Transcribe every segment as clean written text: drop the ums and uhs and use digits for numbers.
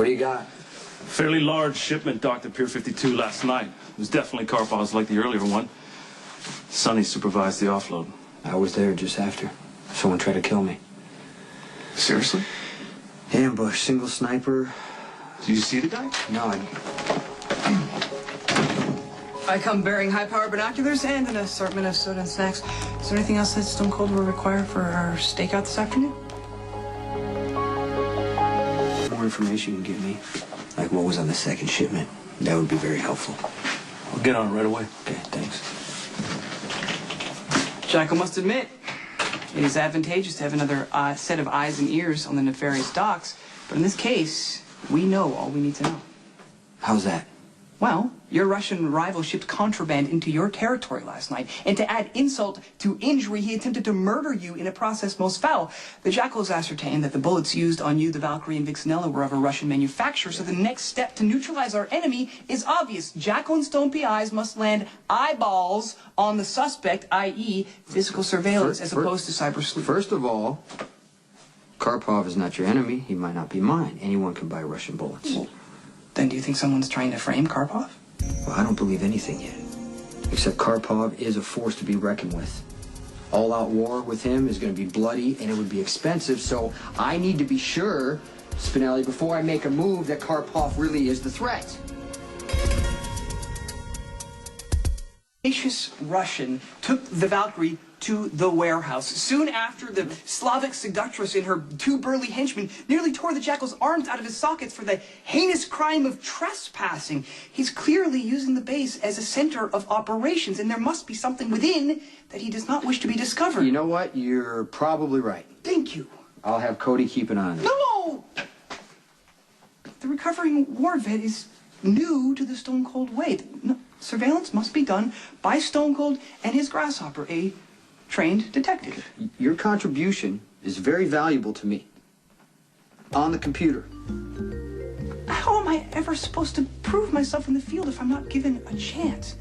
What do you got? Fairly large shipment docked at Pier 52 last night. It was definitely Karpov's like the earlier one. Sonny supervised the offload. I was there just after. Someone tried to kill me. Seriously? Ambush, single sniper. Did you see the guy? No, I come bearing high-powered binoculars and an assortment of soda and snacks. Is there anything else that Stone Cold will require for our stakeout this afternoon? More information you can give me. Like what was on the second shipment. That would be very helpful. I'll get on it right away. Okay, thanks. Jackal must admit, it is advantageous to have another set of eyes and ears on the nefarious docks. But in this case, we know all we need to know. How's that? Well, your Russian rival shipped contraband into your territory last night, and to add insult to injury, he attempted to murder you in a process most foul. The Jackals ascertained that the bullets used on you, the Valkyrie, and Vixenella were of a Russian manufacturer, so the next step to neutralize our enemy is obvious. Jackal and Stone PIs must land eyeballs on the suspect, i.e. physical surveillance, as opposed to cyber sleuth. First of all, Karpov is not your enemy. He might not be mine. Anyone can buy Russian bullets. Well, then do you think someone's trying to frame Karpov? Well, I don't believe anything yet. Except Karpov is a force to be reckoned with. All-out war with him is going to be bloody, and it would be expensive, so I need to be sure, Spinelli, before I make a move, that Karpov really is the threat. Vicious Russian took the Valkyrie to the warehouse. Soon after, the Slavic seductress and her two burly henchmen nearly tore the Jackal's arms out of his sockets for the heinous crime of trespassing. He's clearly using the base as a center of operations, and there must be something within that he does not wish to be discovered. You know what? You're probably right. Thank you. I'll have Cody keep an eye on it. No! The recovering war vet is new to the Stone Cold way. No, surveillance must be done by Stone Cold and his grasshopper, a trained detective. Your contribution is very valuable to me. On the computer. How am I ever supposed to prove myself in the field if I'm not given a chance?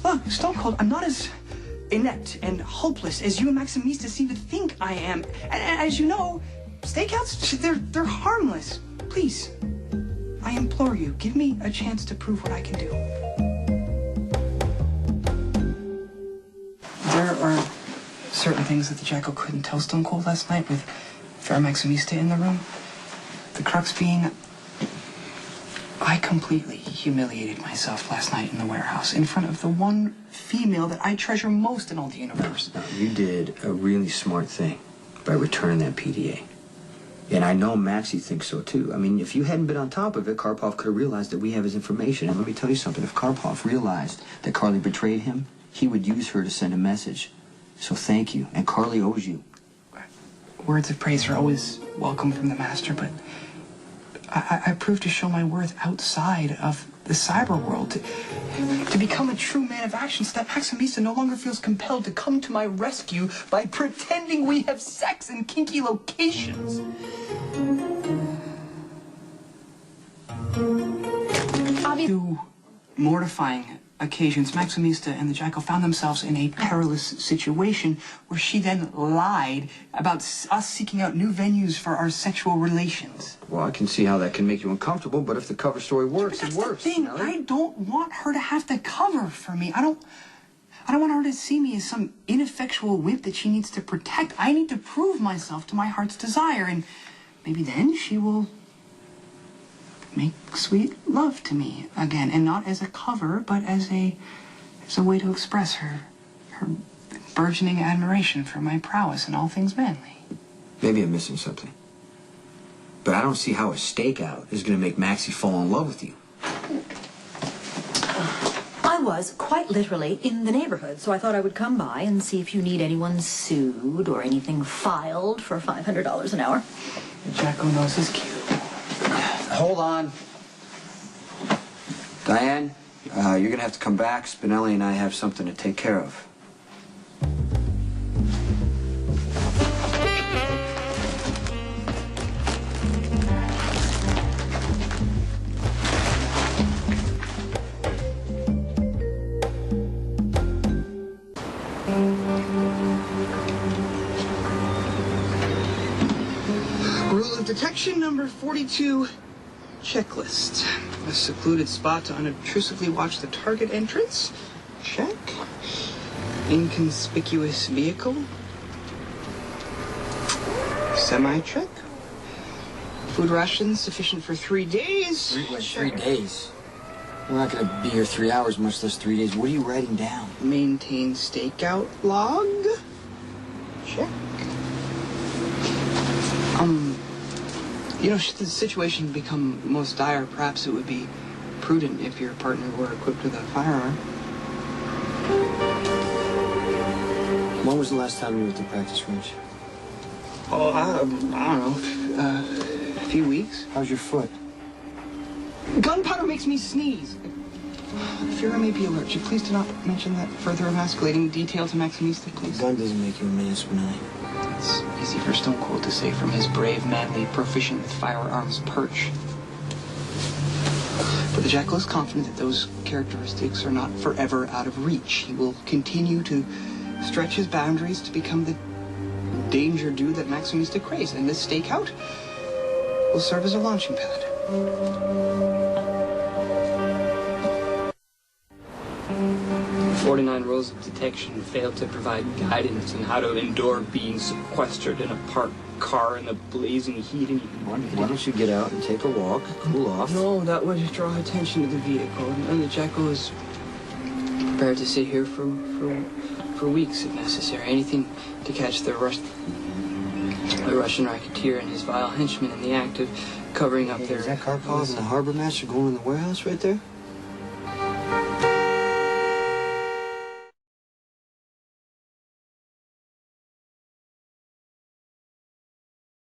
Look, Stone Cold, I'm not as inept and hopeless as you and Maximista seem to think I am. And as you know, stakeouts, they're harmless. Please, I implore you, give me a chance to prove what I can do. There are certain things that the Jackal couldn't tell Stone Cold last night with Fair Maximista in the room. The crux being, I completely humiliated myself last night in the warehouse in front of the one female that I treasure most in all the universe. You did a really smart thing by returning that PDA. And I know Maxie thinks so too. I mean, if you hadn't been on top of it, Karpov could have realized that we have his information. And let me tell you something, if Karpov realized that Carly betrayed him, he would use her to send a message. So thank you. And Carly owes you. Words of praise are always welcome from the master, but I proved to show my worth outside of the cyber world. To become a true man of action so that Maximista no longer feels compelled to come to my rescue by pretending we have sex in kinky locations. Two mortifying occasions, Maximista and the Jackal found themselves in a perilous situation where she then lied about us seeking out new venues for our sexual relations. Well, I can see how that can make you uncomfortable, but if the cover story works, But it that's works. the thing. Nellie. I don't want her to have to cover for me. I don't want her to see me as some ineffectual wimp that she needs to protect. I need to prove myself to my heart's desire, and maybe then she will make sweet love to me again, and not as a cover, but as a way to express her burgeoning admiration for my prowess in all things manly. Maybe I'm missing something. But I don't see how a stakeout is going to make Maxie fall in love with you. I was quite literally in the neighborhood, so I thought I would come by and see if you need anyone sued or anything filed for $500 an hour. The Jackal knows his cue. Hold on. Diane, you're going to have to come back. Spinelli and I have something to take care of. Rule of detection number 42. Checklist. A secluded spot to unobtrusively watch the target entrance. Check. Inconspicuous vehicle. Semi-check. Food rations sufficient for 3 days. 3 days? We're not going to be here 3 hours, much less 3 days. What are you writing down? Maintain stakeout log. Check. Should the situation become most dire, perhaps it would be prudent if your partner were equipped with a firearm. When was the last time you were at the practice range? Oh, I don't know. A few weeks. How's your foot? Gunpowder makes me sneeze. I fear I may be allergic. Please do not mention that further emasculating detail to Maximista, please. Gun doesn't make you a menace, Benelli. It's easy for Stone Cold to say from his brave, manly, proficient with firearms perch. But the Jackal is confident that those characteristics are not forever out of reach. He will continue to stretch his boundaries to become the danger dude that Maximista craves, and this stakeout will serve as a launching pad. 49 rules of detection failed to provide guidance on how to endure being sequestered in a parked car in the blazing heat. And Why don't you get out and take a walk, cool off? No, that would draw attention to the vehicle, and the Jackal is prepared to sit here for weeks if necessary. Anything to catch the Russian racketeer and his vile henchmen in the act of covering up their Is that car calling the harbor master going in the warehouse right there?